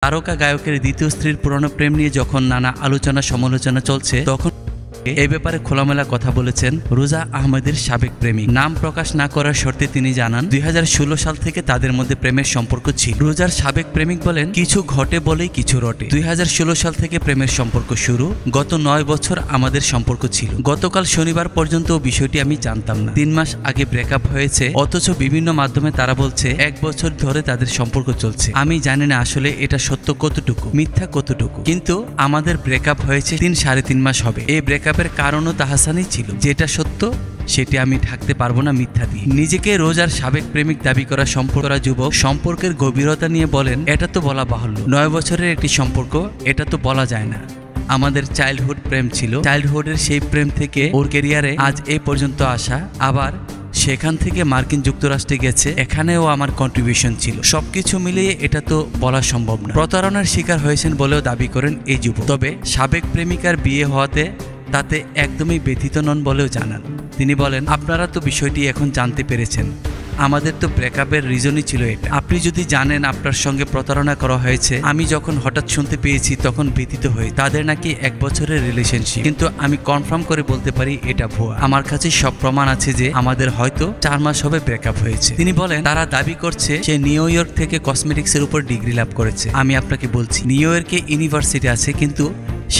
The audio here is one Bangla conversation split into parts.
তারকা গায়কের দ্বিতীয় স্ত্রীর পুরনো প্রেম নিয়ে যখন নানা আলোচনা সমালোচনা চলছে তখন এ ব্যাপারে খোলামেলা কথা বলেছেন রোজা আহমেদের সাবেক প্রেমিক। নাম প্রকাশ না করার শর্তে তিনি জানান 2016 সাল থেকে তাদের মধ্যে প্রেমের সম্পর্ক ছিল। রোজার সাবেক প্রেমিক বলেন, কিছু ঘটে বলেই কিছু রটে। 2016 সাল থেকে প্রেমের সম্পর্ক শুরু। গত 9 বছর আমাদের সম্পর্ক ছিল। গতকাল শনিবার পর্যন্ত বিষয়টি আমি জানতাম না। 3 মাস আগে ব্রেকআপ হয়েছে, অথচ বিভিন্ন মাধ্যমে তারা বলছে 1 বছর ধরে তাদের সম্পর্ক চলছে। আমি জানি না আসলে এটা সত্য কতটুকু, মিথ্যা কতটুকু, কিন্তু আমাদের ব্রেকআপ হয়েছে 3-3.5 মাস হবে। এই ব্রেকআপের কারণও তাহসানই ছিল। যেটা সত্য সেটি আমি ঢাকতে পারবো না মিথ্যা দিয়ে। নিজেকে রোজার সাবেক প্রেমিক দাবি করা যুবক সম্পর্কের গভীরতা নিয়ে বলেন, এটা তো বলা বাহুল্য। 9 বছরের একটি সম্পর্ক, এটা তো বলা যায় না। আমাদের চাইল্ডহুড প্রেম ছিল। চাইল্ডহুডের সেই প্রেম থেকে ওর ক্যারিয়ারে আজ এই পর্যন্ত আসা, আবার সেখান থেকে মার্কিন যুক্তরাষ্ট্রে গেছে, এখানেও আমার কন্ট্রিবিউশন ছিল। সবকিছু মিলিয়ে এটা তো বলা সম্ভব না। প্রতারণার শিকার হয়েছেন বলেও দাবি করেন এই যুবক। তবে সাবেক প্রেমিকার বিয়ে হওয়াতে তাতে একদমই ব্যথিত নন বলেও জানান। তিনি বলেন, আপনারা তো বিষয়টি এখন জানতে পেরেছেন। আমাদের তো ব্রেকআপের রিজনই ছিল এটা। আপনি যদি জানেন আপনার সঙ্গে প্রতারণা করা হয়েছে, আমি যখন হঠাৎ শুনতে পেয়েছি তখন ব্যথিত হই। তাদের নাকি 1 বছরের রিলেশনশিপ, কিন্তু আমি কনফার্ম করে বলতে পারি এটা ভুয়া। আমার কাছে সব প্রমাণ আছে যে আমাদের হয়তো 4 মাস হবে ব্রেকআপ হয়েছে। তিনি বলেন, তারা দাবি করছে সে নিউ ইয়র্ক থেকে কসমেটিক্সের উপর ডিগ্রি লাভ করেছে। আমি আপনাকে বলছি, নিউ ইয়র্কে ইউনিভার্সিটি আছে, কিন্তু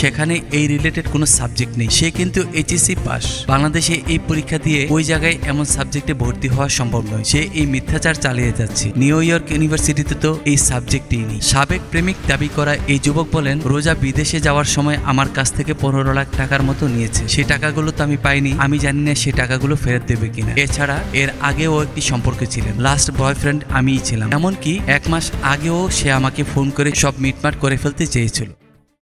সেখানে এই রিলেটেড কোনো সাবজেক্ট নেই। সে কিন্তু এইচএসসি পাস। বাংলাদেশে এই পরীক্ষা দিয়ে ওই জায়গায় এমন সাবজেক্টে ভর্তি হওয়া সম্ভব নয়। সে এই মিথ্যাচার চালিয়ে যাচ্ছে। নিউ ইয়র্ক ইউনিভার্সিটিতে তো এই সাবজেক্টই নেই। সাবেক প্রেমিক দাবি করা এই যুবক বলেন, রোজা বিদেশে যাওয়ার সময় আমার কাছ থেকে 15 লাখ টাকার মতো নিয়েছে। সেই টাকাগুলো তো আমি পাইনি। আমি জানি না সেই টাকাগুলো ফেরত দেবে কিনা। এছাড়া এর আগেও একটি সম্পর্কে ছিলেন। লাস্ট বয়ফ্রেন্ড আমিই ছিলাম। এমনকি 1 মাস আগেও সে আমাকে ফোন করে সব মিটমাট করে ফেলতে চেয়েছিল।